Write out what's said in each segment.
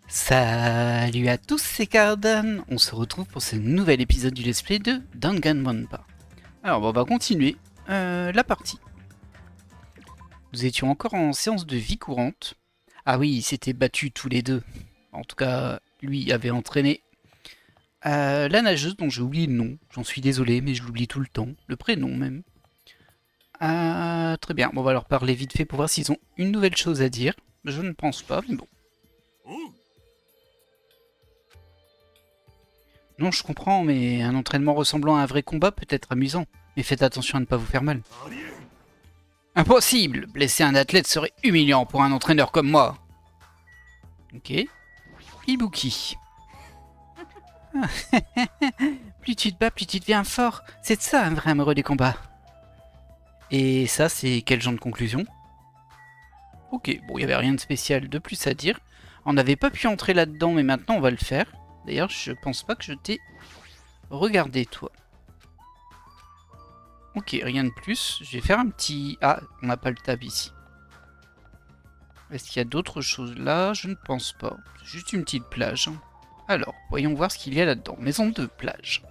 Salut à tous, c'est Cardan. On se retrouve pour ce nouvel épisode du let's play de Danganronpa. Alors on va continuer la partie. Nous étions encore en séance de vie courante. Ah oui, ils s'étaient battus tous les deux. En tout cas, lui avait entraîné la nageuse dont j'ai oublié le nom. J'en suis désolé, mais je l'oublie tout le temps. Le prénom même. Très bien, bon, on va leur parler vite fait pour voir s'ils ont une nouvelle chose à dire. Je ne pense pas, mais bon. Non, je comprends, mais un entraînement ressemblant à un vrai combat peut être amusant. Mais faites attention à ne pas vous faire mal. Impossible! Blesser un athlète serait humiliant pour un entraîneur comme moi. Ok. Ibuki. Plus tu te bats, plus tu deviens fort. C'est ça un vrai amoureux des combats. Et ça, c'est quel genre de conclusion? Ok, bon, il n'y avait rien de spécial de plus à dire. On n'avait pas pu entrer là-dedans, mais maintenant on va le faire. D'ailleurs, je pense pas que je t'ai regardé, toi. Ok, rien de plus. Je vais faire un petit... Ah, on n'a pas le tab ici. Est-ce qu'il y a d'autres choses là? Je ne pense pas. C'est juste une petite plage. Alors, voyons voir ce qu'il y a là-dedans. Maison de plage.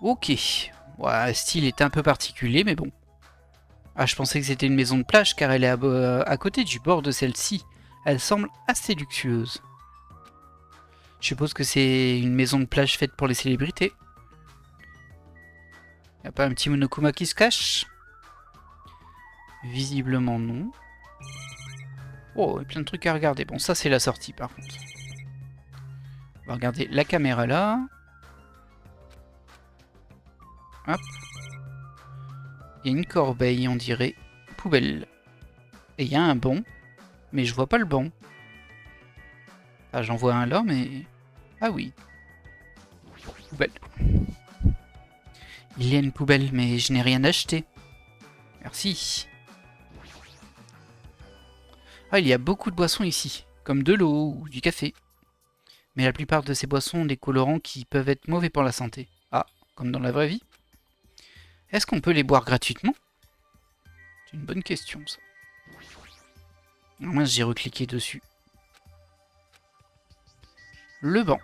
Ok. Ouais, le style est un peu particulier, mais bon. Ah, je pensais que c'était une maison de plage car elle est à côté du bord de celle-ci. Elle semble assez luxueuse. Je suppose que c'est une maison de plage faite pour les célébrités. Y'a pas un petit Monokuma qui se cache? Visiblement non. Oh, il y a plein de trucs à regarder. Bon, ça c'est la sortie par contre. On va regarder la caméra là. Hop. Il y a une corbeille, on dirait. Poubelle. Et il y a un banc. Mais je vois pas le banc. Ah, j'en vois un là, mais... Ah oui. Poubelle. Il y a une poubelle, mais je n'ai rien acheté. Merci. Ah, il y a beaucoup de boissons ici, comme de l'eau ou du café. Mais la plupart de ces boissons ont des colorants qui peuvent être mauvais pour la santé. Ah, comme dans la vraie vie. Est-ce qu'on peut les boire gratuitement? C'est une bonne question, ça. Moi, j'ai recliqué dessus. Le banc.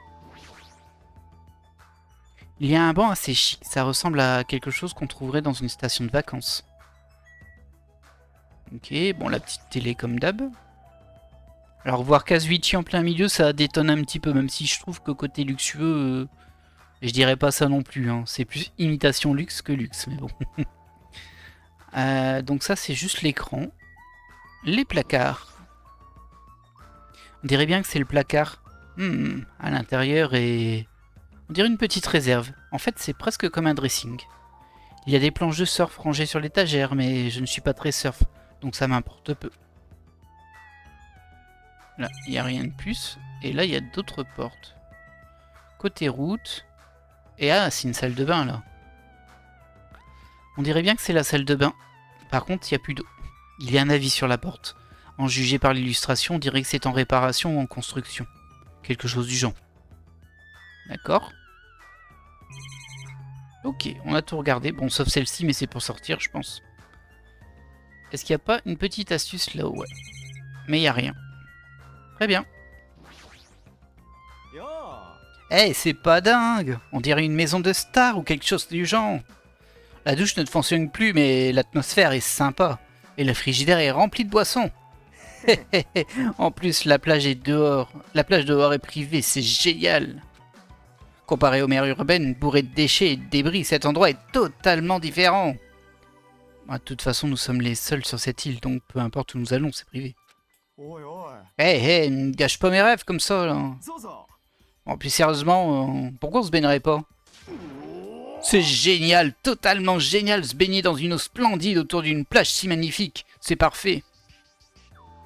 Il y a un banc assez chic, ça ressemble à quelque chose qu'on trouverait dans une station de vacances. Ok, bon, la petite télé comme d'hab. Alors, voir Kazuichi en plein milieu, ça détonne un petit peu, même si je trouve que côté luxueux, je dirais pas ça non plus. Hein. C'est plus imitation luxe que luxe, mais bon. Donc ça, c'est juste l'écran. Les placards. On dirait bien que c'est le placard à l'intérieur et... On dirait une petite réserve. En fait, c'est presque comme un dressing. Il y a des planches de surf rangées sur l'étagère, mais je ne suis pas très surf, donc ça m'importe peu. Là, il n'y a rien de plus. Et là, il y a d'autres portes. Côté route. Et ah, c'est une salle de bain, là. On dirait bien que c'est la salle de bain. Par contre, il n'y a plus d'eau. Il y a un avis sur la porte. En jugé par l'illustration, on dirait que c'est en réparation ou en construction. Quelque chose du genre. D'accord. Ok, on a tout regardé. Bon, sauf celle-ci, mais c'est pour sortir, je pense. Est-ce qu'il n'y a pas une petite astuce là? Ouais. Mais il n'y a rien. Très bien. Eh, c'est pas dingue! On dirait une maison de star ou quelque chose du genre. La douche ne fonctionne plus, mais l'atmosphère est sympa. Et le frigidaire est rempli de boissons. En plus, la plage est dehors. La plage dehors est privée, c'est génial. Comparé aux mers urbaines, bourrées de déchets et de débris, cet endroit est totalement différent. De toute façon, nous sommes les seuls sur cette île, donc peu importe où nous allons, c'est privé. Hey, ne gâche pas mes rêves comme ça, là. Bon, plus sérieusement, pourquoi on se baignerait pas? C'est génial, totalement génial, se baigner dans une eau splendide autour d'une plage si magnifique. C'est parfait.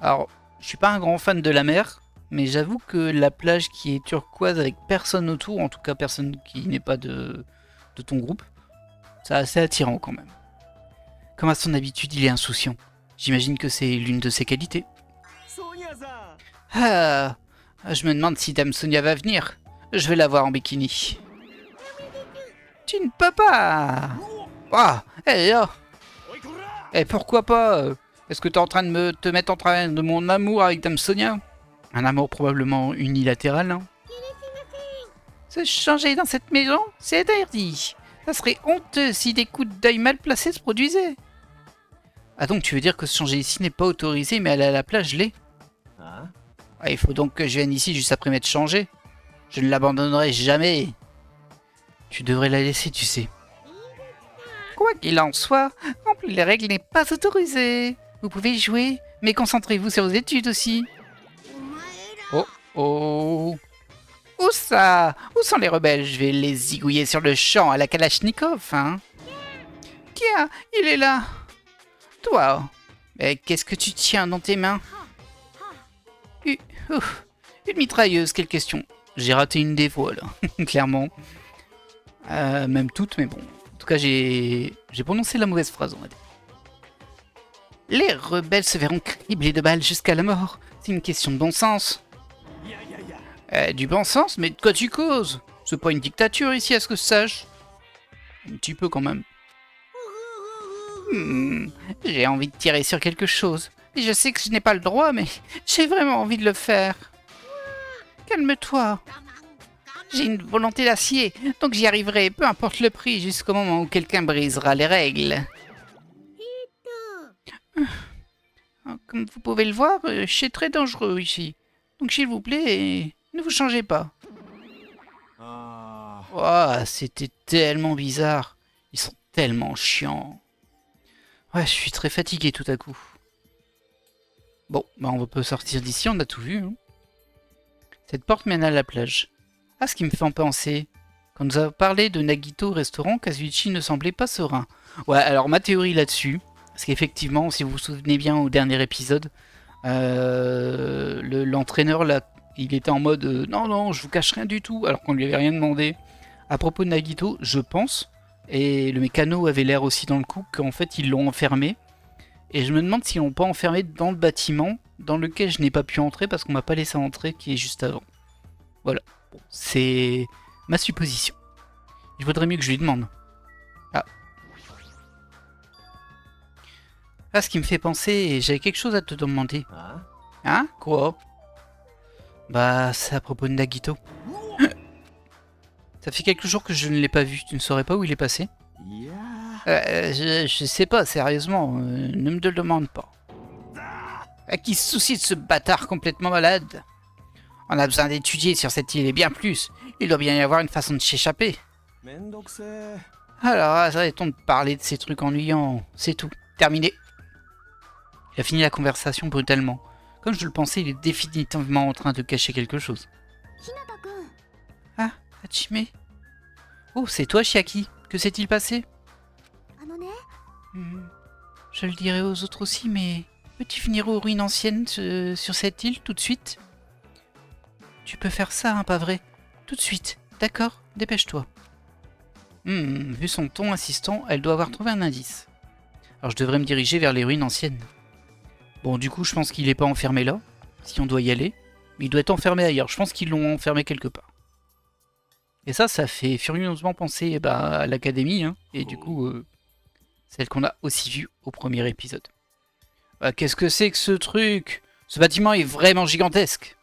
Alors, je suis pas un grand fan de la mer, mais j'avoue que la plage qui est turquoise avec personne autour, en tout cas personne qui n'est pas de ton groupe, c'est assez attirant quand même. Comme à son habitude, il est insouciant. J'imagine que c'est l'une de ses qualités. Ah, je me demande si Dame Sonia va venir. Je vais la voir en bikini. Tu ne peux pas. Ah, hé là. Et pourquoi pas Est-ce que t'es en train de te mettre en train de mon amour avec Dame Sonia? Un amour probablement unilatéral, hein. Se changer dans cette maison, c'est interdit. Ça serait honteux si des coups d'œil mal placés se produisaient. Ah donc tu veux dire que se changer ici n'est pas autorisé, mais aller à la plage l'est? Ah, il faut donc que je vienne ici juste après m'être changé. Je ne l'abandonnerai jamais. Tu devrais la laisser, tu sais. Quoi qu'il en soit, remplir les règles n'est pas autorisé. Vous pouvez jouer, mais concentrez-vous sur vos études aussi. Oh, oh. Où ça? Où sont les rebelles? Je vais les zigouiller sur le champ à la Kalachnikov, hein. Tiens, il est là. Toi, mais qu'est-ce que tu tiens dans tes mains? Une mitrailleuse, quelle question. J'ai raté une des voix, là, clairement. Même toutes, mais bon. En tout cas, j'ai prononcé la mauvaise phrase, on va dire. Les rebelles se verront criblés de balles jusqu'à la mort. C'est une question de bon sens. Du bon sens? Mais de quoi tu causes? C'est pas une dictature ici, à ce que je sache. Un petit peu quand même. J'ai envie de tirer sur quelque chose. Et je sais que je n'ai pas le droit, mais j'ai vraiment envie de le faire. Calme-toi. J'ai une volonté d'acier, donc j'y arriverai, peu importe le prix, jusqu'au moment où quelqu'un brisera les règles. Comme vous pouvez le voir, c'est très dangereux ici. Donc s'il vous plaît, ne vous changez pas. Oh, c'était tellement bizarre. Ils sont tellement chiants. Ouais, je suis très fatigué tout à coup. Bon, bah on peut sortir d'ici, on a tout vu. Hein. Cette porte mène à la plage. Ah, ce qui me fait en penser. Quand nous avons parlé de Nagito au restaurant, Kazuichi ne semblait pas serein. Ouais, alors ma théorie là-dessus, parce qu'effectivement, si vous vous souvenez bien au dernier épisode, l'entraîneur là, il était en mode non, non, je vous cache rien du tout, alors qu'on lui avait rien demandé. À propos de Nagito, je pense, et le mécano avait l'air aussi dans le coup, qu'en fait ils l'ont enfermé. Et je me demande s'ils l'ont pas enfermé dans le bâtiment dans lequel je n'ai pas pu entrer parce qu'on m'a pas laissé entrer, qui est juste avant. Voilà. Bon, c'est ma supposition. Il vaudrait mieux que je lui demande. Ah. Ah, ce qui me fait penser, j'avais quelque chose à te demander. Hein? Quoi? Bah, c'est à propos de Nagito. Ça fait quelques jours que je ne l'ai pas vu. Tu ne saurais pas où il est passé? Je sais pas, sérieusement. Ne me le demande pas. À qui se soucie de ce bâtard complètement malade? On a besoin d'étudier sur cette île et bien plus. Il doit bien y avoir une façon de s'échapper. Alors, arrêtons de parler de ces trucs ennuyants. C'est tout. Terminé. Il a fini la conversation brutalement. Comme je le pensais, il est définitivement en train de cacher quelque chose. Ah, Hachime. Oh, c'est toi, Chiaki. Que s'est-il passé? Je le dirai aux autres aussi, mais peux-tu venir aux ruines anciennes sur cette île tout de suite? Tu peux faire ça, hein, pas vrai? Tout de suite, d'accord? Dépêche-toi. Vu son ton insistant, elle doit avoir trouvé un indice. Alors je devrais me diriger vers les ruines anciennes. Bon, du coup, je pense qu'il n'est pas enfermé là, si on doit y aller. Mais il doit être enfermé ailleurs. Je pense qu'ils l'ont enfermé quelque part. Et ça fait furieusement penser à l'académie, hein, et du coup, celle qu'on a aussi vue au premier épisode. Qu'est-ce que c'est que ce truc? Ce bâtiment est vraiment gigantesque.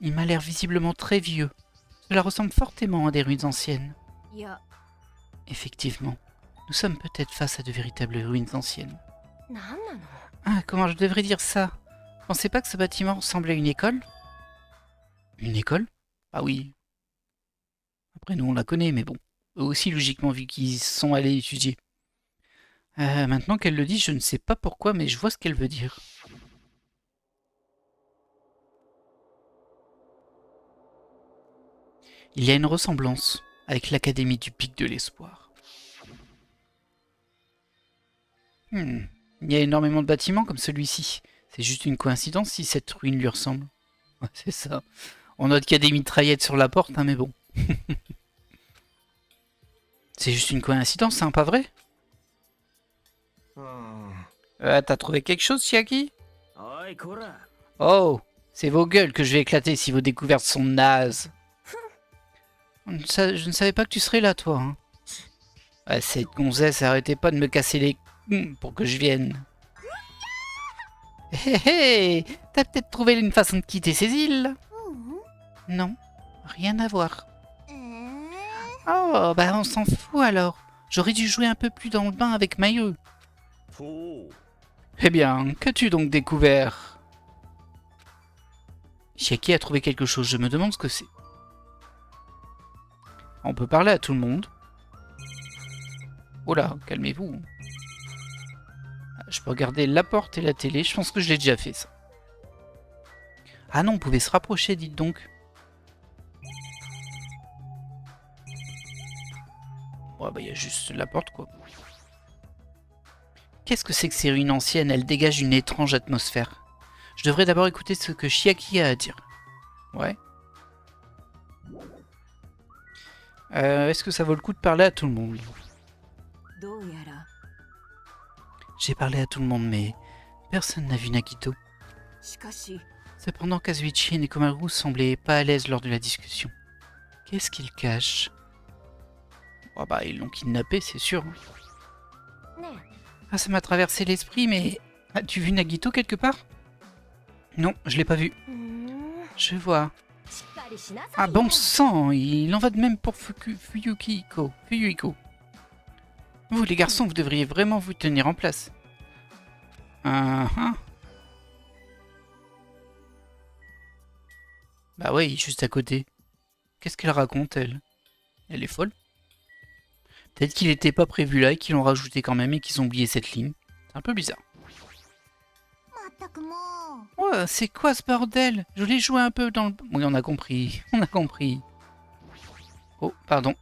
Il m'a l'air visiblement très vieux. Cela ressemble fortement à des ruines anciennes. Effectivement, nous sommes peut-être face à de véritables ruines anciennes. Ah, comment je devrais dire ça? Vous pensez pas que ce bâtiment ressemble à une école? Une école? Ah oui. Après, nous, on la connaît, mais bon. Eux aussi, logiquement, vu qu'ils sont allés étudier. Maintenant qu'elle le dit, je ne sais pas pourquoi, mais je vois ce qu'elle veut dire. Il y a une ressemblance avec l'Académie du Pic de l'Espoir. Il y a énormément de bâtiments comme celui-ci. C'est juste une coïncidence si cette ruine lui ressemble. Ouais, c'est ça. On note qu'il y a des mitraillettes sur la porte, hein, mais bon. C'est juste une coïncidence, hein, pas vrai? T'as trouvé quelque chose, Chiaki? Oh, c'est vos gueules que je vais éclater si vos découvertes sont nazes. Je ne savais pas que tu serais là, toi. Hein. Cette gonzesse, arrêtez pas de me casser les... pour que je vienne. Hé hé, t'as peut-être trouvé une façon de quitter ces îles? Non, rien à voir. Oh, bah on s'en fout alors. J'aurais dû jouer un peu plus dans le bain avec Mayu. Eh bien, qu'as-tu donc découvert? Chiaki a trouvé quelque chose, je me demande ce que c'est. On peut parler à tout le monde. Oh là, calmez-vous. Je peux regarder la porte et la télé, je pense que je l'ai déjà fait ça. Ah non, on pouvait se rapprocher, dites donc. Ouais, bah il y a juste la porte quoi. Qu'est-ce que c'est que ces ruines anciennes? Elles dégagent une étrange atmosphère. Je devrais d'abord écouter ce que Chiaki a à dire. Ouais. Est-ce que ça vaut le coup de parler à tout le monde? J'ai parlé à tout le monde, mais personne n'a vu Nagito. Cependant, Kazuichi et Nekomaru semblaient pas à l'aise lors de la discussion. Qu'est-ce qu'ils cachent? Oh bah, ils l'ont kidnappé, c'est sûr. Ah, ça m'a traversé l'esprit, mais... As-tu vu Nagito quelque part? Non, je l'ai pas vu. Je vois. Ah bon sang, il en va de même pour Fuyuhiko. Vous les garçons, vous devriez vraiment vous tenir en place. Bah ouais, juste à côté. Qu'est-ce qu'elle raconte, elle? Elle est folle. Peut-être qu'il était pas prévu là et qu'ils l'ont rajouté quand même et qu'ils ont oublié cette ligne. C'est un peu bizarre. Oh, c'est quoi ce bordel? Je voulais jouer un peu dans le... Oui, on a compris. On a compris. Oh, pardon.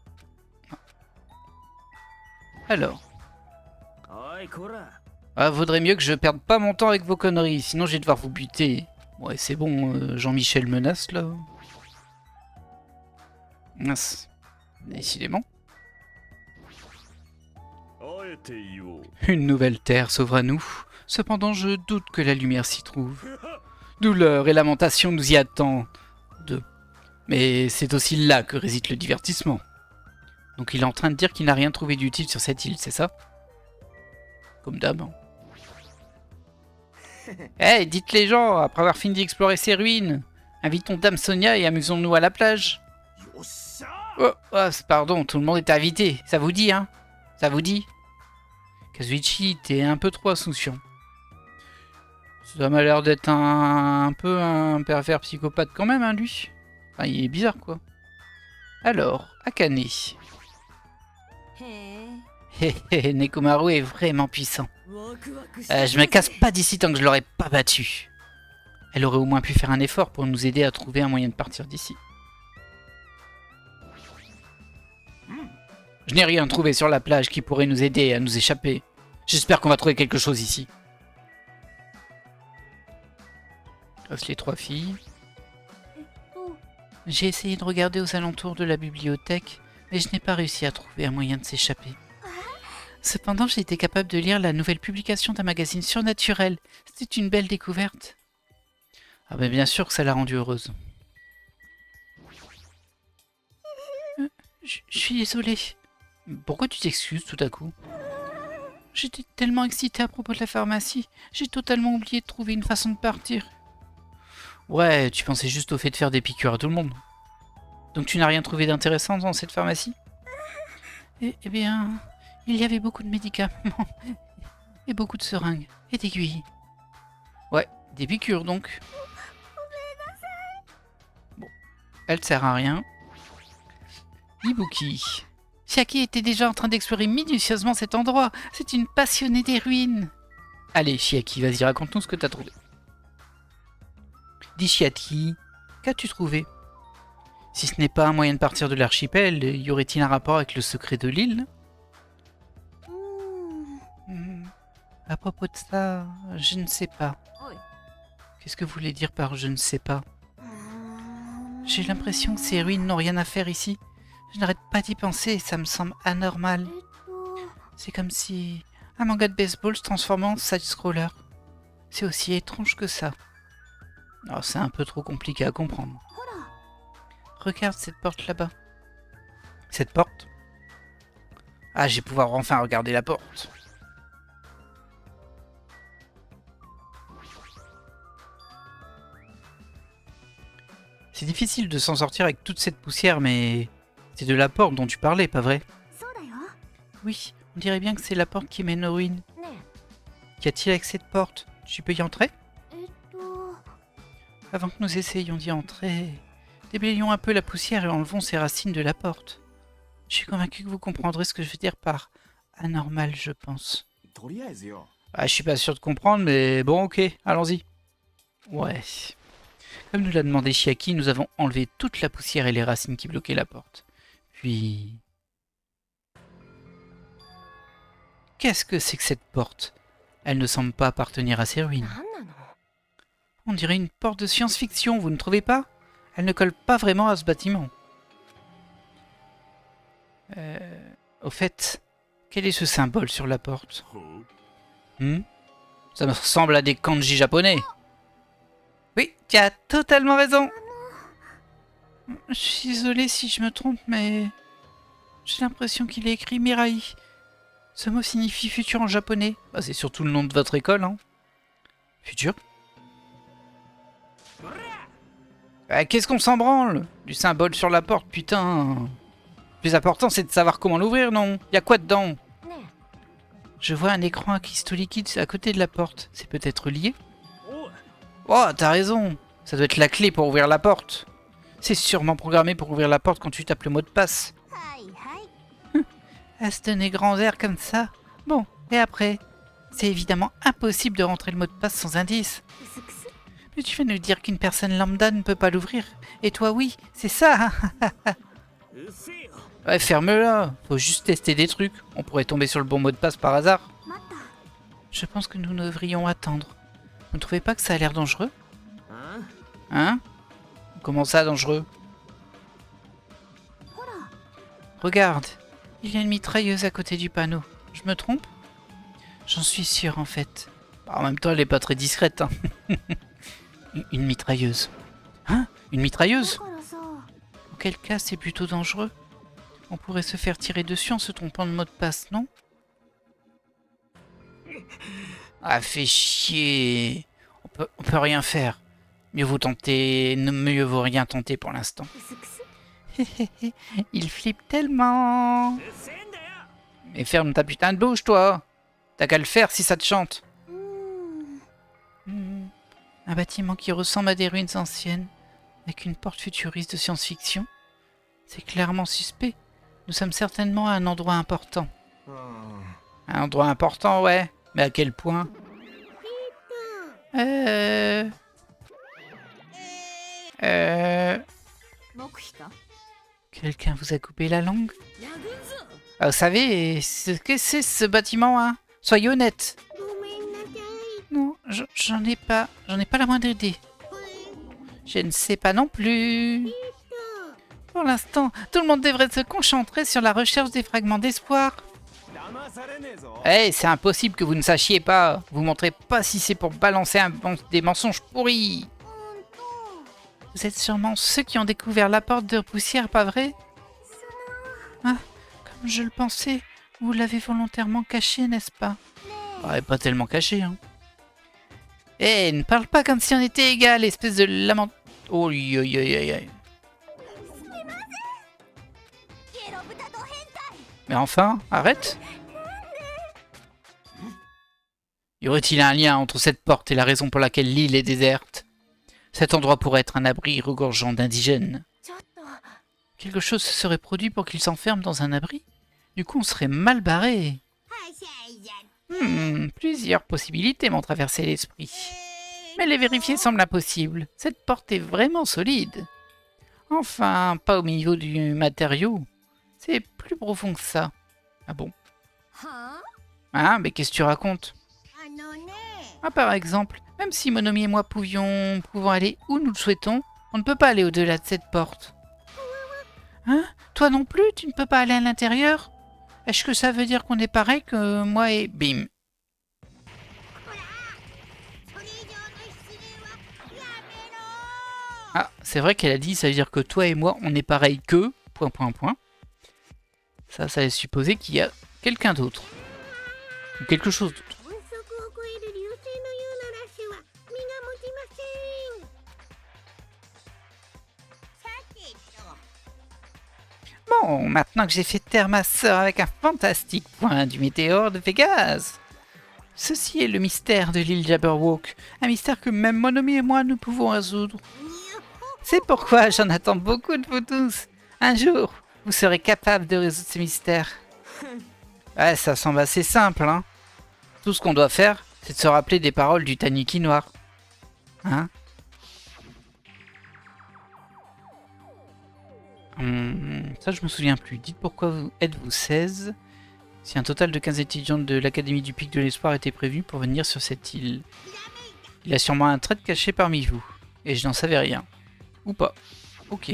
Alors. Ah, vaudrait mieux que je perde pas mon temps avec vos conneries, sinon je vais devoir vous buter. Ouais, c'est bon, Jean-Michel menace, là. Mince. Décidément. Une nouvelle terre s'ouvre à nous. Cependant, je doute que la lumière s'y trouve. Douleur et lamentation nous y attendent. Mais c'est aussi là que réside le divertissement. Donc il est en train de dire qu'il n'a rien trouvé d'utile sur cette île, c'est ça? Comme d'hab. Hey, dites les gens, après avoir fini d'explorer ces ruines, invitons Dame Sonia et amusons-nous à la plage. Oh, pardon, tout le monde est invité. Ça vous dit, hein? Ça vous dit? Kazuichi, t'es un peu trop insouciant. Ça m'a l'air d'être un peu un pervers psychopathe quand même, hein, lui. Enfin, il est bizarre, quoi. Alors, Akane. Hé hé, Nekomaru est vraiment puissant. Je me casse pas d'ici tant que je l'aurais pas battu. Elle aurait au moins pu faire un effort pour nous aider à trouver un moyen de partir d'ici. Je n'ai rien trouvé sur la plage qui pourrait nous aider à nous échapper. J'espère qu'on va trouver quelque chose ici. Reste les trois filles. J'ai essayé de regarder aux alentours de la bibliothèque, mais je n'ai pas réussi à trouver un moyen de s'échapper. Cependant, j'ai été capable de lire la nouvelle publication d'un magazine surnaturel. C'était une belle découverte. Ah ben bien sûr que ça l'a rendue heureuse. Je suis désolée. Pourquoi tu t'excuses tout à coup? J'étais tellement excitée à propos de la pharmacie, j'ai totalement oublié de trouver une façon de partir. Ouais, tu pensais juste au fait de faire des piqûres à tout le monde. Donc tu n'as rien trouvé d'intéressant dans cette pharmacie? Eh bien, il y avait beaucoup de médicaments, et beaucoup de seringues, et d'aiguilles. Ouais, des piqûres donc. Bon, elle sert à rien. Ibuki. Chiaki était déjà en train d'explorer minutieusement cet endroit. C'est une passionnée des ruines. Allez, Chiaki, vas-y, raconte-nous ce que t'as trouvé. Dis Chiaki, qu'as-tu trouvé? Si ce n'est pas un moyen de partir de l'archipel, y aurait-il un rapport avec le secret de l'île? À propos de ça, je ne sais pas. Qu'est-ce que vous voulez dire par je ne sais pas? J'ai l'impression que ces ruines n'ont rien à faire ici. Je n'arrête pas d'y penser et ça me semble anormal. C'est comme si un manga de baseball se transformait en side-scroller. C'est aussi étrange que ça. Oh, c'est un peu trop compliqué à comprendre. Regarde cette porte là-bas. Cette porte? Ah, je vais pouvoir enfin regarder la porte. C'est difficile de s'en sortir avec toute cette poussière, mais... C'est de la porte dont tu parlais, pas vrai? Oui, on dirait bien que c'est la porte qui mène aux ruines. Qu'y a-t-il avec cette porte? Tu peux y entrer? Avant que nous essayions d'y entrer, déblayons un peu la poussière et enlevons ces racines de la porte. Je suis convaincu que vous comprendrez ce que je veux dire par anormal, je pense. Ah, je suis pas sûr de comprendre, mais bon, ok, allons-y. Ouais. Comme nous l'a demandé Chiaki, nous avons enlevé toute la poussière et les racines qui bloquaient la porte. Puis... Qu'est-ce que c'est que cette porte? Elle ne semble pas appartenir à ces ruines. On dirait une porte de science-fiction, vous ne trouvez pas? Elle ne colle pas vraiment à ce bâtiment. Au fait, quel est ce symbole sur la porte? Ça me ressemble à des kanji japonais. Oui, tu as totalement raison. Je suis désolé si je me trompe, mais... J'ai l'impression qu'il est écrit Mirai. Ce mot signifie futur en japonais. Bah, c'est surtout le nom de votre école, hein. Futur? Qu'est-ce qu'on s'en branle? Du symbole sur la porte, putain. Le plus important, c'est de savoir comment l'ouvrir, non? Y a quoi dedans? Je vois un écran à cristaux liquides à côté de la porte. C'est peut-être lié? Oh, t'as raison. Ça doit être la clé pour ouvrir la porte. C'est sûrement programmé pour ouvrir la porte quand tu tapes le mot de passe. À se donner grand air comme ça. Bon, et après? C'est évidemment impossible de rentrer le mot de passe sans indice. Mais tu vas nous dire qu'une personne lambda ne peut pas l'ouvrir. Et toi, oui, c'est ça. Ouais, ferme-la. Faut juste tester des trucs. On pourrait tomber sur le bon mot de passe par hasard. Je pense que nous devrions attendre. Vous ne trouvez pas que ça a l'air dangereux? Hein? Comment ça, dangereux? Regarde, il y a une mitrailleuse à côté du panneau. Je me trompe? J'en suis sûr, en fait. En même temps, elle est pas très discrète, hein. Une mitrailleuse. Hein? Une mitrailleuse? En quel cas, c'est plutôt dangereux. On pourrait se faire tirer dessus en se trompant de mot de passe, non? Ah, fait chier. On peut rien faire. Mieux vaut tenter... Mieux vaut rien tenter pour l'instant. Il flippe tellement. Mais ferme ta putain de bouche, toi. T'as qu'à le faire si ça te chante. Un bâtiment qui ressemble à des ruines anciennes, avec une porte futuriste de science-fiction. C'est clairement suspect. Nous sommes certainement à un endroit important. Un endroit important, ouais. Mais à quel point? Quelqu'un vous a coupé la langue? Ah, vous savez ce que c'est ce bâtiment, hein? Soyez honnête. Non, j'en ai pas la moindre idée. Je ne sais pas non plus. Pour l'instant, tout le monde devrait se concentrer sur la recherche des fragments d'espoir. C'est impossible que vous ne sachiez pas. Vous montrez pas si c'est pour balancer des mensonges pourris. Vous êtes sûrement ceux qui ont découvert la porte de poussière, pas vrai? Ah, comme je le pensais, vous l'avez volontairement cachée, n'est-ce pas? Ouais, pas tellement caché, hein. Ne parle pas comme si on était égal, espèce de lament... Oh, aïe, aïe, aïe, aïe. Mais enfin, arrête. Y aurait-il un lien entre cette porte et la raison pour laquelle l'île est déserte? Cet endroit pourrait être un abri regorgeant d'indigènes. Quelque chose se serait produit pour qu'ils s'enferment dans un abri? Du coup, on serait mal barré. Plusieurs possibilités m'ont traversé l'esprit. Mais les vérifier semble impossible. Cette porte est vraiment solide. Enfin, pas au niveau du matériau. C'est plus profond que ça. Ah bon? Hein, mais qu'est-ce que tu racontes? Ah, par exemple, même si Monomi et moi pouvons aller où nous le souhaitons, on ne peut pas aller au-delà de cette porte. Hein? Toi non plus, tu ne peux pas aller à l'intérieur? Est-ce que ça veut dire qu'on est pareil que moi et... Bim. Ah, c'est vrai qu'elle a dit, ça veut dire que toi et moi, on est pareil que... ... Ça laisse supposer qu'il y a quelqu'un d'autre. Ou quelque chose d'autre. maintenant que j'ai fait taire ma sœur avec un fantastique point du météore de Vegas. Ceci est le mystère de l'île Jabberwock, un mystère que même Monomi et moi nous pouvons résoudre. C'est pourquoi j'en attends beaucoup de vous tous. Un jour, vous serez capables de résoudre ces mystères. Ouais, ça semble assez simple, hein. Tout ce qu'on doit faire, c'est de se rappeler des paroles du Tanuki noir. Hein? Ça, je me souviens plus. Dites pourquoi êtes-vous 16 si un total de 15 étudiants de l'Académie du Pic de l'Espoir était prévu pour venir sur cette île. Il y a sûrement un traître caché parmi vous. Et je n'en savais rien. Ou pas. Ok.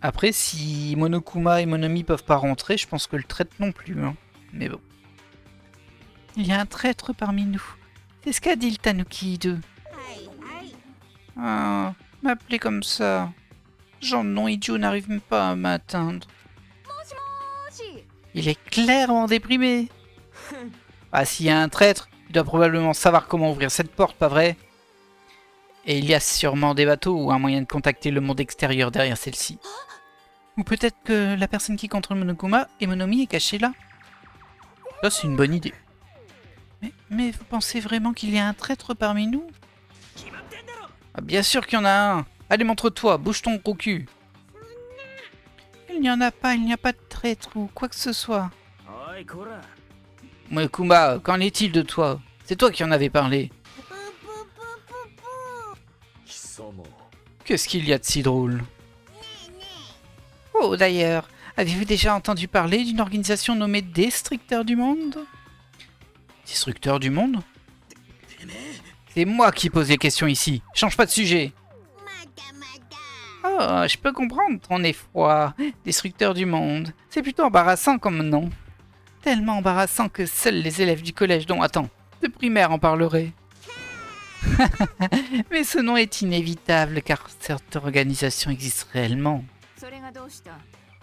Après, si Monokuma et Monomi peuvent pas rentrer, je pense que le traître non plus. Hein. Mais bon. Il y a un traître parmi nous. C'est ce qu'a dit le Tanuki 2. Ah, m'appeler comme ça. Genre non idiot n'arrive même pas à m'atteindre. Il est clairement déprimé. Ah, s'il y a un traître, il doit probablement savoir comment ouvrir cette porte, pas vrai? Et il y a sûrement des bateaux ou un moyen de contacter le monde extérieur derrière celle-ci. Ou peut-être que la personne qui contrôle Monokuma et Monomi est cachée là. Ça, c'est une bonne idée. Mais vous pensez vraiment qu'il y a un traître parmi nous? Ah, bien sûr qu'il y en a un. Allez, montre-toi, bouge ton gros cul. Il n'y en a pas, il n'y a pas de traître ou quoi que ce soit. Monokuma, qu'en est-il de toi? C'est toi qui en avais parlé. Qu'est-ce qu'il y a de si drôle? Oh, d'ailleurs, avez-vous déjà entendu parler d'une organisation nommée Destructeurs du Monde? Destructeurs du Monde? C'est moi qui pose les questions ici. Change pas de sujet. Oh, je peux comprendre ton effroi. Destructeurs du Monde. C'est plutôt embarrassant comme nom. Tellement embarrassant que seuls les élèves du collège de primaire en parleraient. Mais ce nom est inévitable car cette organisation existe réellement.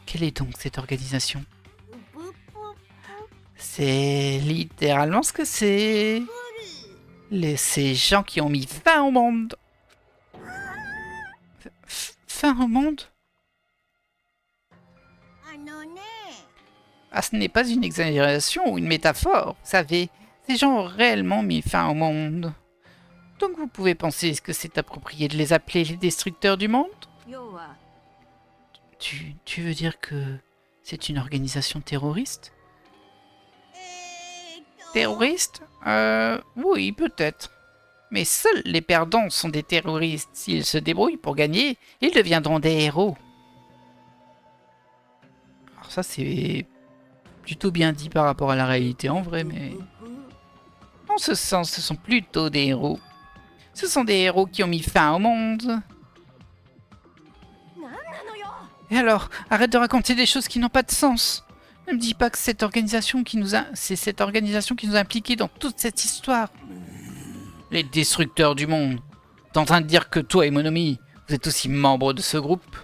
Quelle est donc cette organisation? C'est littéralement ce que c'est. Ces gens qui ont mis fin au monde. Fin au monde? Ah, ce n'est pas une exagération ou une métaphore, vous savez. Ces gens ont réellement mis fin au monde. Donc vous pouvez penser que c'est approprié de les appeler les destructeurs du monde? Tu veux dire que c'est une organisation terroriste? Terroriste? Oui, peut-être. Mais seuls les perdants sont des terroristes. S'ils se débrouillent pour gagner, ils deviendront des héros. Alors ça, c'est plutôt bien dit par rapport à la réalité en vrai, mais... En ce sens, ce sont plutôt des héros. Ce sont des héros qui ont mis fin au monde. Et alors, arrête de raconter des choses qui n'ont pas de sens. Ne me dis pas que c'est cette organisation qui nous a impliqués dans toute cette histoire. Les destructeurs du monde. T'es en train de dire que toi et Monomi, vous êtes aussi membres de ce groupe?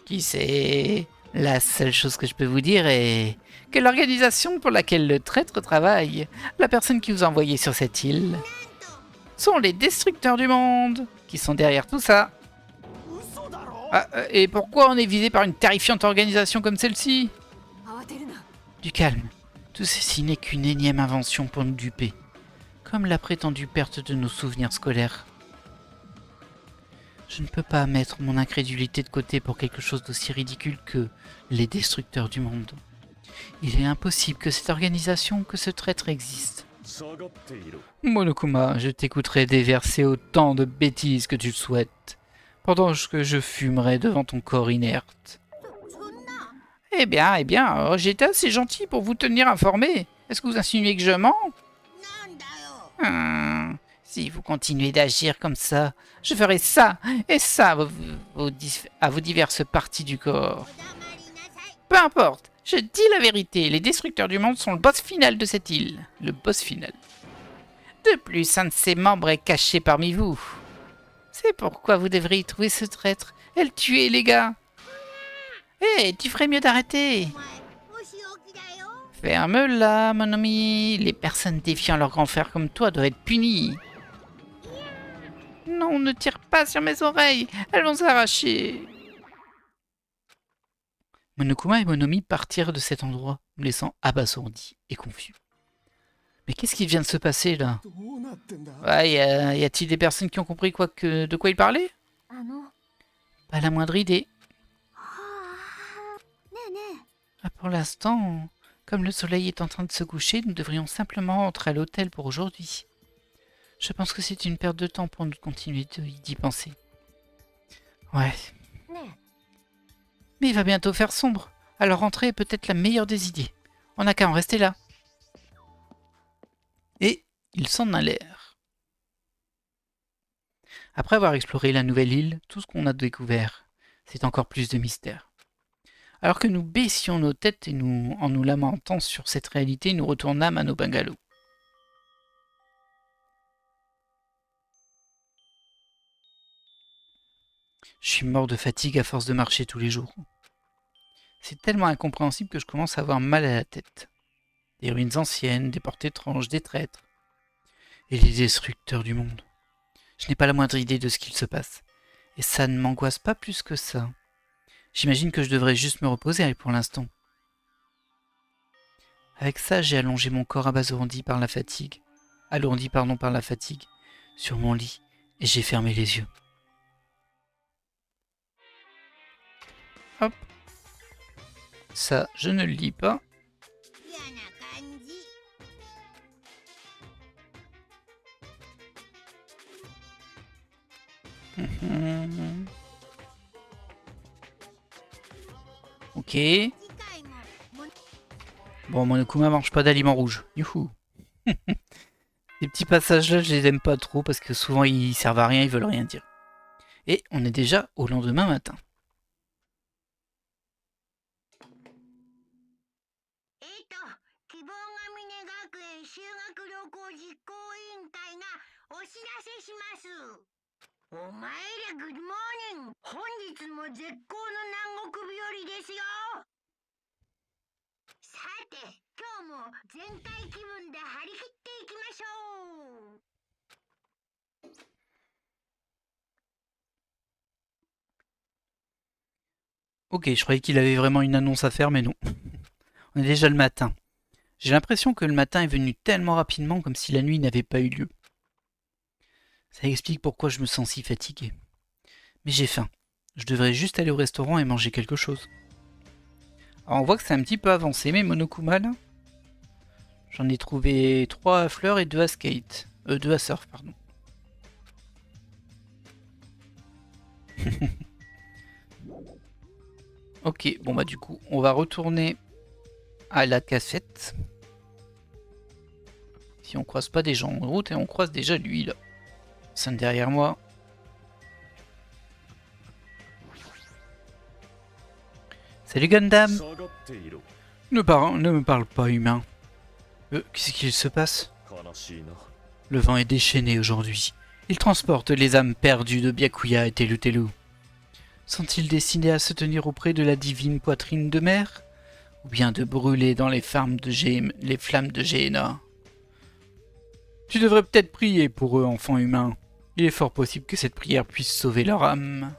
Qui sait? La seule chose que je peux vous dire est que l'organisation pour laquelle le traître travaille, la personne qui vous a envoyé sur cette île, sont les destructeurs du monde, qui sont derrière tout ça. Ah, et pourquoi on est visé par une terrifiante organisation comme celle-ci? Du calme. Tout ceci n'est qu'une énième invention pour nous duper. Comme la prétendue perte de nos souvenirs scolaires. Je ne peux pas mettre mon incrédulité de côté pour quelque chose d'aussi ridicule que les destructeurs du monde. Il est impossible que cette organisation, que ce traître existe. Monokuma, je t'écouterai déverser autant de bêtises que tu le souhaites, pendant que je fumerai devant ton corps inerte. Eh bien, j'étais assez gentil pour vous tenir informé. Est-ce que vous insinuez que je mens? Si vous continuez d'agir comme ça, je ferai ça et ça à vos diverses parties du corps. Peu importe, je dis la vérité, les destructeurs du monde sont le boss final de cette île. Le boss final. De plus, un de ses membres est caché parmi vous. C'est pourquoi vous devriez trouver ce traître et le tuer, les gars. Hé, tu ferais mieux d'arrêter. Ferme-la, mon ami. Les personnes défiant leur grand frère comme toi doivent être punies. Non, ne tire pas sur mes oreilles. Elles vont s'arracher. Monokuma et Monomi partirent de cet endroit, me laissant abasourdi et confus. Mais qu'est-ce qui vient de se passer là? Ouais, y a-t-il des personnes qui ont compris de quoi il parlait? Pas la moindre idée. Ah, pour l'instant, comme le soleil est en train de se coucher, nous devrions simplement rentrer à l'hôtel pour aujourd'hui. Je pense que c'est une perte de temps pour nous de continuer d'y penser. Ouais. Mais il va bientôt faire sombre, alors rentrer est peut-être la meilleure des idées. On n'a qu'à en rester là. Et ils s'en allèrent. Après avoir exploré la nouvelle île, tout ce qu'on a découvert, c'est encore plus de mystère. Alors que nous baissions nos têtes et en nous lamentant sur cette réalité, nous retournâmes à nos bungalows. Je suis mort de fatigue à force de marcher tous les jours. C'est tellement incompréhensible que je commence à avoir mal à la tête. Des ruines anciennes, des portes étranges, des traîtres. Et les destructeurs du monde. Je n'ai pas la moindre idée de ce qu'il se passe. Et ça ne m'angoisse pas plus que ça. J'imagine que je devrais juste me reposer pour l'instant. Avec ça, j'ai allongé mon corps alourdi par la fatigue, sur mon lit, et j'ai fermé les yeux. Hop. Ça, je ne le lis pas. Ok. Bon, Monokuma mange pas d'aliments rouges. Youhou. Ces petits passages-là, je les aime pas trop parce que souvent ils servent à rien, ils veulent rien dire. Et on est déjà au lendemain matin. Ok, je croyais qu'il avait vraiment une annonce à faire, mais non. On est déjà le matin. J'ai l'impression que le matin est venu tellement rapidement comme si la nuit n'avait pas eu lieu. Ça explique pourquoi je me sens si fatigué. Mais j'ai faim. Je devrais juste aller au restaurant et manger quelque chose. Alors on voit que c'est un petit peu avancé, mais Monokuma là. J'en ai trouvé 3 à fleurs et 2 à skate. 2 à surf, pardon. Ok, bon bah du coup, on va retourner à la cassette. Si on croise pas des gens en route, et on croise déjà lui là. C'est derrière moi. Salut Gundam. Ne me parle pas humain. Qu'est-ce qu'il se passe? Le vent est déchaîné aujourd'hui. Il transporte les âmes perdues de Byakuya et Telu. Sont-ils destinés à se tenir auprès de la divine poitrine de mer? Ou bien de brûler dans les flammes de Gehenna? Tu devrais peut-être prier pour eux, enfant humain. Il est fort possible que cette prière puisse sauver leur âme.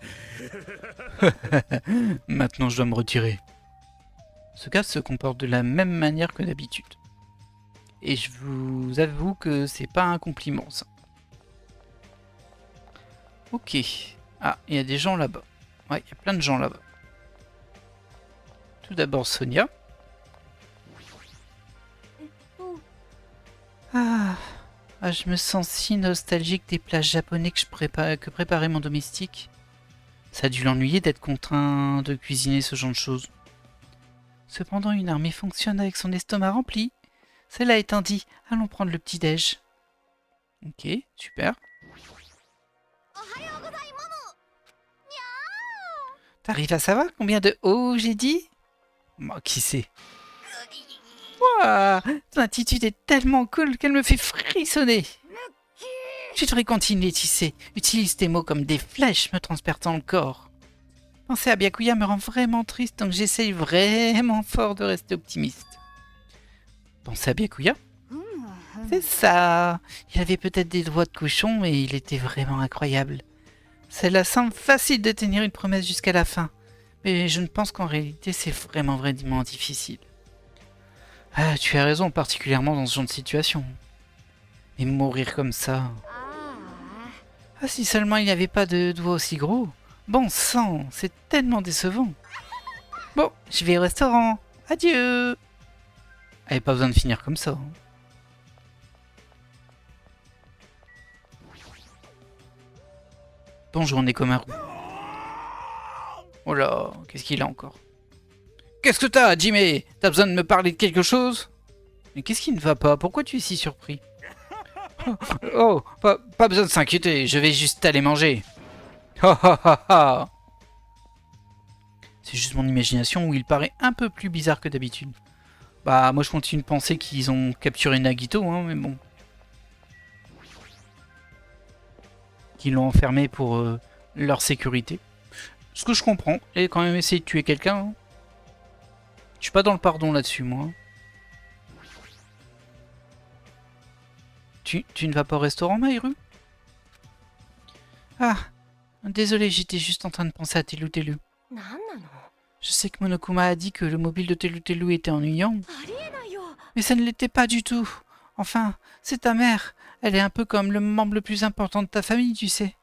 Maintenant je dois me retirer. Ce gars se comporte de la même manière que d'habitude. Et je vous avoue que c'est pas un compliment ça. Ok. Ah, il y a des gens là-bas. Ouais, il y a plein de gens là-bas. Tout d'abord Sonia. Ah, je me sens si nostalgique des plats japonais que préparait mon domestique. Ça a dû l'ennuyer d'être contraint de cuisiner ce genre de choses. Cependant, une armée fonctionne avec son estomac rempli. Cela étant dit, allons prendre le petit-déj. Ok, super. T'arrives à savoir combien de O j'ai dit? Moi, qui sait? Ouah, ton attitude est tellement cool qu'elle me fait frissonner. Je devrais continuer, tu sais. Utilise tes mots comme des flèches me transperçant le corps. Penser à Byakuya me rend vraiment triste, donc j'essaye vraiment fort de rester optimiste. Penser à Byakuya? C'est ça. Il avait peut-être des doigts de cochon, mais il était vraiment incroyable. Cela semble facile de tenir une promesse jusqu'à la fin. Mais je ne pense qu'en réalité c'est vraiment difficile. Ah, tu as raison, particulièrement dans ce genre de situation. Mais mourir comme ça... Ah, si seulement il n'y avait pas de doigts aussi gros. Bon sang, c'est tellement décevant. Bon, je vais au restaurant. Adieu. Avait pas besoin de finir comme ça. Bonjour Nekomaru. Oh là, qu'est-ce qu'il a encore? Qu'est-ce que t'as, Jimmy? T'as besoin de me parler de quelque chose? Mais qu'est-ce qui ne va pas? Pourquoi tu es si surpris? Oh, pas besoin de s'inquiéter, je vais juste aller manger. Ha ha ha ha. C'est juste mon imagination où il paraît un peu plus bizarre que d'habitude. Bah, moi je continue de penser qu'ils ont capturé Nagito, hein, mais bon. Qu'ils l'ont enfermé pour leur sécurité. Ce que je comprends, il a quand même essayé de tuer quelqu'un. Hein. Je suis pas dans le pardon là-dessus, moi. Tu ne vas pas au restaurant, Maïru? Ah, désolé, j'étais juste en train de penser à Telu Telu. Je sais que Monokuma a dit que le mobile de Telu Telu était ennuyant. Mais ça ne l'était pas du tout. Enfin, c'est ta mère. Elle est un peu comme le membre le plus important de ta famille, tu sais.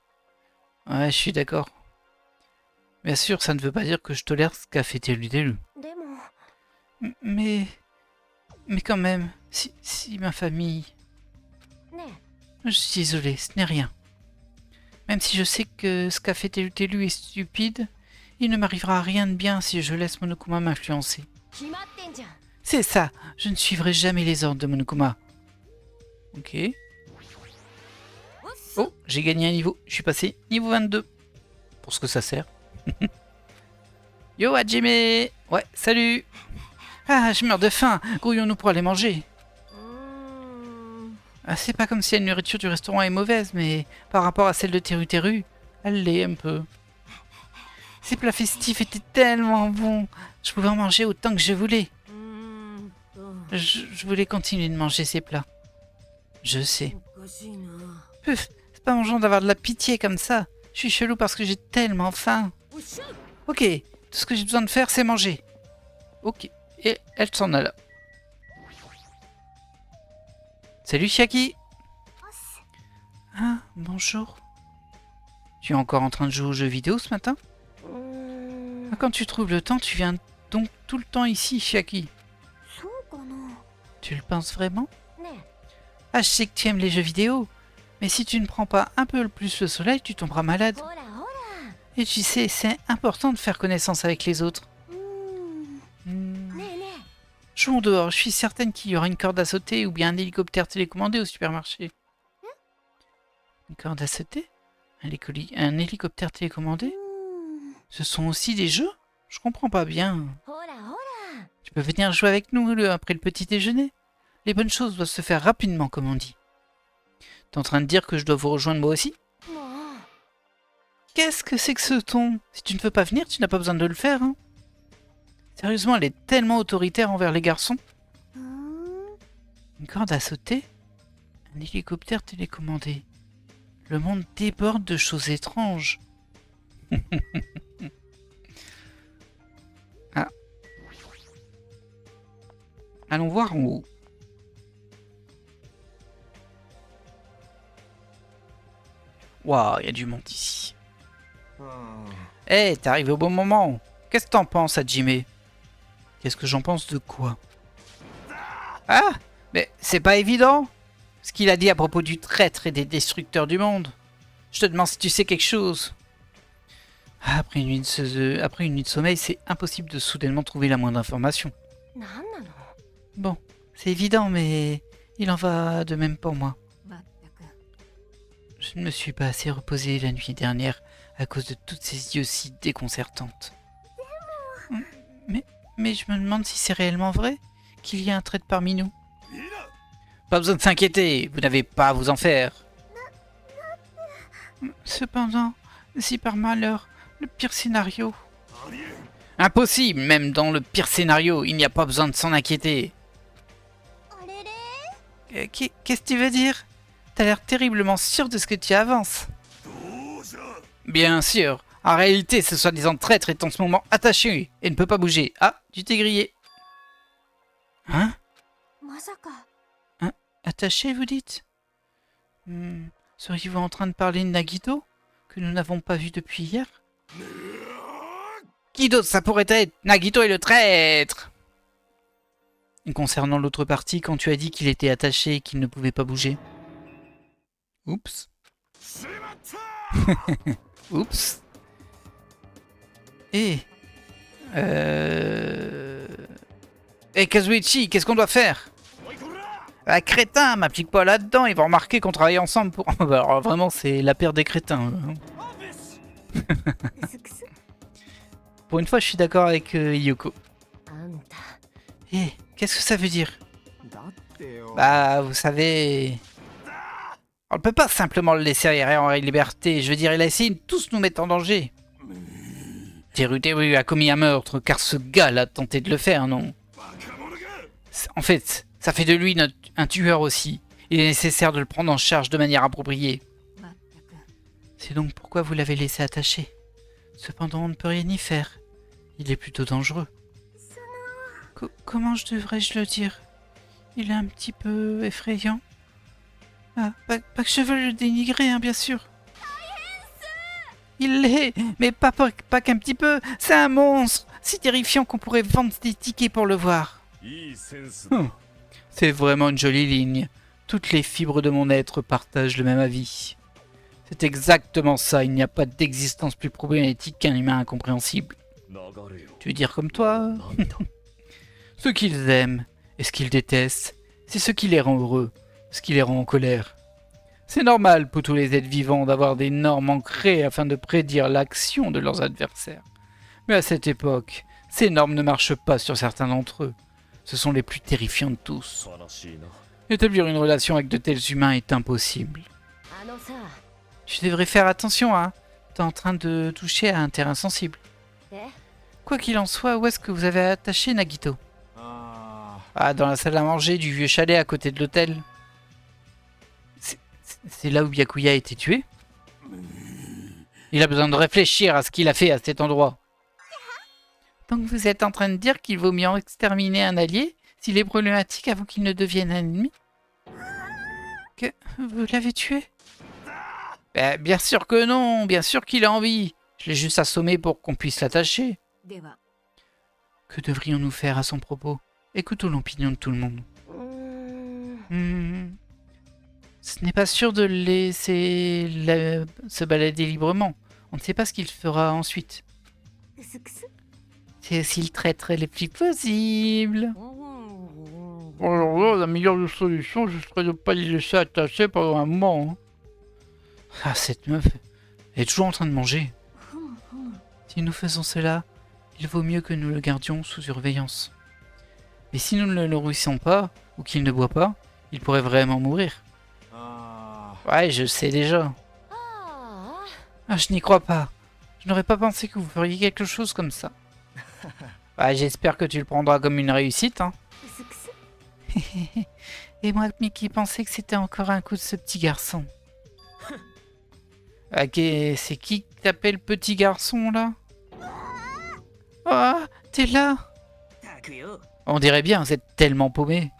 Ouais, je suis d'accord. Bien sûr, ça ne veut pas dire que je tolère ce qu'a fait Telu Telu. Mais quand même, si ma famille... Je suis désolé, ce n'est rien. Même si je sais que ce qu'a fait Telu Telu est stupide, il ne m'arrivera rien de bien si je laisse Monokuma m'influencer. C'est ça, je ne suivrai jamais les ordres de Monokuma. Ok. Oh, j'ai gagné un niveau, je suis passé niveau 22. Pour ce que ça sert. Yo, Hajime! Ouais, salut! Ah, je meurs de faim! Grouillons-nous pour aller manger! Ah, c'est pas comme si la nourriture du restaurant est mauvaise, mais par rapport à celle de Teru Teru, elle l'est un peu. Ces plats festifs étaient tellement bons! Je pouvais en manger autant que je voulais. Je voulais continuer de manger ces plats. Je sais. Puf, c'est pas mon genre d'avoir de la pitié comme ça. Je suis chelou parce que j'ai tellement faim. Ok, tout ce que j'ai besoin de faire, c'est manger. Ok, et elle s'en alla. Salut Chiaki. Ah, bonjour. Tu es encore en train de jouer aux jeux vidéo ce matin? Quand tu trouves le temps, tu viens donc tout le temps ici, Chiaki. Tu le penses vraiment? Ah, je sais que tu aimes les jeux vidéo, mais si tu ne prends pas un peu plus le soleil, tu tomberas malade. Et tu sais, c'est important de faire connaissance avec les autres. Jouons dehors, je suis certaine qu'il y aura une corde à sauter ou bien un hélicoptère télécommandé au supermarché. Une corde à sauter? Un hélicoptère télécommandé? Ce sont aussi des jeux? Je comprends pas bien. Tu peux venir jouer avec nous après le petit déjeuner? Les bonnes choses doivent se faire rapidement, comme on dit. T'es en train de dire que je dois vous rejoindre moi aussi? Qu'est-ce que c'est que ce ton? Si tu ne veux pas venir, tu n'as pas besoin de le faire, hein. Sérieusement, elle est tellement autoritaire envers les garçons. Une corde à sauter? Un hélicoptère télécommandé. Le monde déborde de choses étranges. Ah. Allons voir en haut. Waouh, il y a du monde ici. Hey, t'es arrivé au bon moment. Qu'est-ce que t'en penses, Hajime? Qu'est-ce que j'en pense de quoi? Ah, mais c'est pas évident. Ce qu'il a dit à propos du traître et des destructeurs du monde. Je te demande si tu sais quelque chose. Après une nuit de sommeil, c'est impossible de soudainement trouver la moindre information. Bon, c'est évident, mais il en va de même pour moi. Je ne me suis pas assez reposé la nuit dernière à cause de toutes ces idioties déconcertantes. Mais je me demande si c'est réellement vrai qu'il y a un traître parmi nous. Pas besoin de s'inquiéter, vous n'avez pas à vous en faire. Cependant, si par malheur, le pire scénario... Impossible, même dans le pire scénario, il n'y a pas besoin de s'en inquiéter. Qu'est-ce que tu veux dire? T'as l'air terriblement sûr de ce que tu avances. Bien sûr, En réalité, ce soi-disant traître est en ce moment attaché et ne peut pas bouger. Ah, tu t'es grillé. Hein? Attaché, vous dites? Seriez-vous en train de parler de Nagito, que nous n'avons pas vu depuis hier? Qui d'autre ça pourrait être? Nagito est le traître! Concernant l'autre partie, quand tu as dit qu'il était attaché et qu'il ne pouvait pas bouger. Oups. Oups. Eh. Kazuichi, qu'est-ce qu'on doit faire? Ah, crétin, m'applique pas là-dedans, ils vont remarquer qu'on travaille ensemble pour... Alors vraiment, c'est la paire des crétins. Pour une fois, je suis d'accord avec Yoko. Eh, qu'est-ce que ça veut dire? Bah, vous savez... On ne peut pas simplement le laisser errer en liberté. Je veux dire, il a essayé de tous nous mettre en danger. Teru a commis un meurtre, car ce gars l'a tenté de le faire, non? En fait, ça fait de lui un tueur aussi. Il est nécessaire de le prendre en charge de manière appropriée. C'est donc pourquoi vous l'avez laissé attaché. Cependant, on ne peut rien y faire. Il est plutôt dangereux. Comment devrais-je le dire? Il est un petit peu effrayant. Ah, pas que je veuille le dénigrer, hein, bien sûr. Il l'est, mais pas qu'un petit peu. C'est un monstre, si terrifiant qu'on pourrait vendre des tickets pour le voir. C'est vraiment une jolie ligne. Toutes les fibres de mon être partagent le même avis. C'est exactement ça, il n'y a pas d'existence plus problématique qu'un humain incompréhensible. Tu veux dire comme toi? Ce qu'ils aiment et ce qu'ils détestent, c'est ce qui les rend heureux, ce qui les rend en colère. C'est normal pour tous les êtres vivants d'avoir des normes ancrées afin de prédire l'action de leurs adversaires. Mais à cette époque, ces normes ne marchent pas sur certains d'entre eux. Ce sont les plus terrifiants de tous. Établir une relation avec de tels humains est impossible. Tu devrais faire attention, hein. T'es en train de toucher à un terrain sensible. Quoi qu'il en soit, où est-ce que vous avez attaché Nagito? Ah, dans la salle à manger du vieux chalet à côté de l'hôtel. C'est là où Byakuya a été tué? Il a besoin de réfléchir à ce qu'il a fait à cet endroit. Donc vous êtes en train de dire qu'il vaut mieux exterminer un allié s'il est problématique avant qu'il ne devienne un ennemi? Que vous l'avez tué? Bien sûr que non, bien sûr qu'il a envie. Je l'ai juste assommé pour qu'on puisse l'attacher. Que devrions-nous faire à son propos? Écoutons l'opinion de tout le monde. Ce n'est pas sûr de le laisser se balader librement. On ne sait pas ce qu'il fera ensuite. C'est aussi le traître le plus possible. Alors là, la meilleure solution, ce serait de ne pas les laisser attacher pendant un moment. Hein. Ah, cette meuf, elle est toujours en train de manger. Si nous faisons cela, il vaut mieux que nous le gardions sous surveillance. Mais si nous ne le nourrissons pas, ou qu'il ne boit pas, il pourrait vraiment mourir. Ouais, je sais déjà. Ah, je n'y crois pas. Je n'aurais pas pensé que vous feriez quelque chose comme ça. Ouais, j'espère que tu le prendras comme une réussite, hein. Et moi qui pensais que c'était encore un coup de ce petit garçon. Ok, c'est qui t'appelle petit garçon, là? Ah, t'es là? On dirait bien, vous êtes tellement paumé.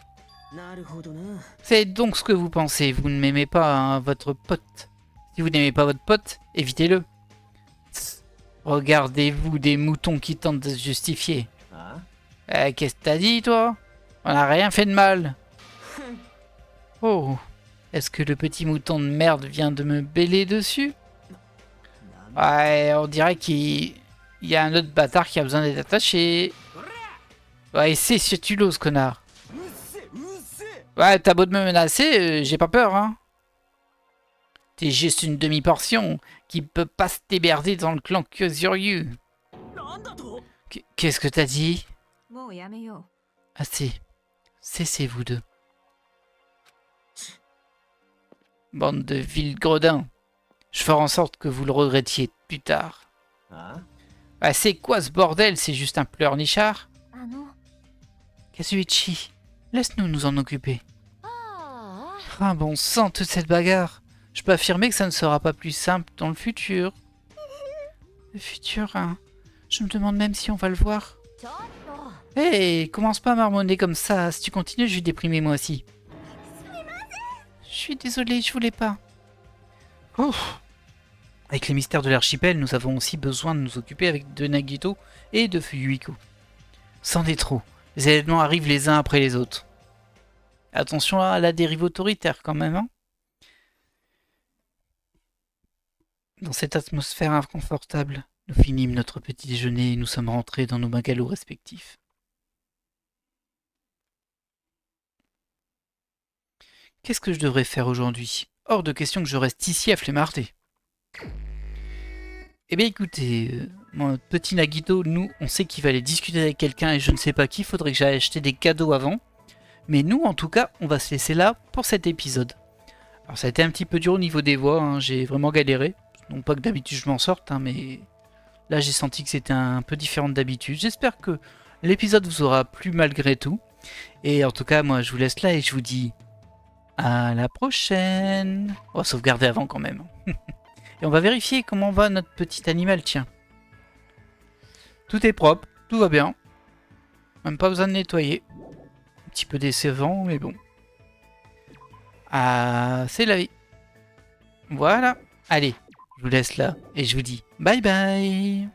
C'est donc ce que vous pensez, vous ne m'aimez pas, hein, votre pote. Si vous n'aimez pas votre pote, évitez-le. Regardez-vous des moutons qui tentent de se justifier. Qu'est-ce que t'as dit, toi? On n'a rien fait de mal. Oh, est-ce que le petit mouton de merde vient de me bêler dessus? Ouais, on dirait qu'il y a un autre bâtard qui a besoin d'être attaché. Ouais, c'est si tu l'oses, connard. Ouais, t'as beau de me menacer, j'ai pas peur, hein. T'es juste une demi-portion qui peut pas se déberder dans le clan Kyozuryu. Qu'est-ce que t'as dit? Assez. Cessez, vous deux. Bande de vils gredins. Je ferai en sorte que vous le regrettiez plus tard. Ah, c'est quoi ce bordel? C'est juste un pleurnichard? Kazuichi, laisse-nous nous en occuper. Ah bon sang, toute cette bagarre. Je peux affirmer que ça ne sera pas plus simple dans le futur. Le futur, hein. Je me demande même si on va le voir. Hé, commence pas à marmonner comme ça. Si tu continues, je vais déprimer moi aussi. Je suis désolée, je voulais pas. Ouf. Avec les mystères de l'archipel, nous avons aussi besoin de nous occuper avec de Nagito et de Fuyuhiko. C'en est trop. Les événements arrivent les uns après les autres. Attention à la dérive autoritaire quand même, hein. Dans cette atmosphère inconfortable, nous finîmes notre petit déjeuner et nous sommes rentrés dans nos bungalows respectifs. Qu'est-ce que je devrais faire aujourd'hui? Hors de question que je reste ici à flemmarder. Eh bien écoutez, mon petit Nagito, nous, on sait qu'il va aller discuter avec quelqu'un et je ne sais pas qui, faudrait que j'aille acheter des cadeaux avant. Mais nous, en tout cas, on va se laisser là pour cet épisode. Alors ça a été un petit peu dur au niveau des voix, hein, j'ai vraiment galéré. Non pas que d'habitude je m'en sorte, hein, mais là j'ai senti que c'était un peu différent d'habitude. J'espère que l'épisode vous aura plu malgré tout. Et en tout cas, moi je vous laisse là et je vous dis à la prochaine. On va sauvegarder avant quand même. Et on va vérifier comment va notre petit animal, tiens. Tout est propre, tout va bien. Même pas besoin de nettoyer. Un petit peu décevant, mais bon. Ah, c'est la vie. Voilà. Allez, je vous laisse là et je vous dis bye bye.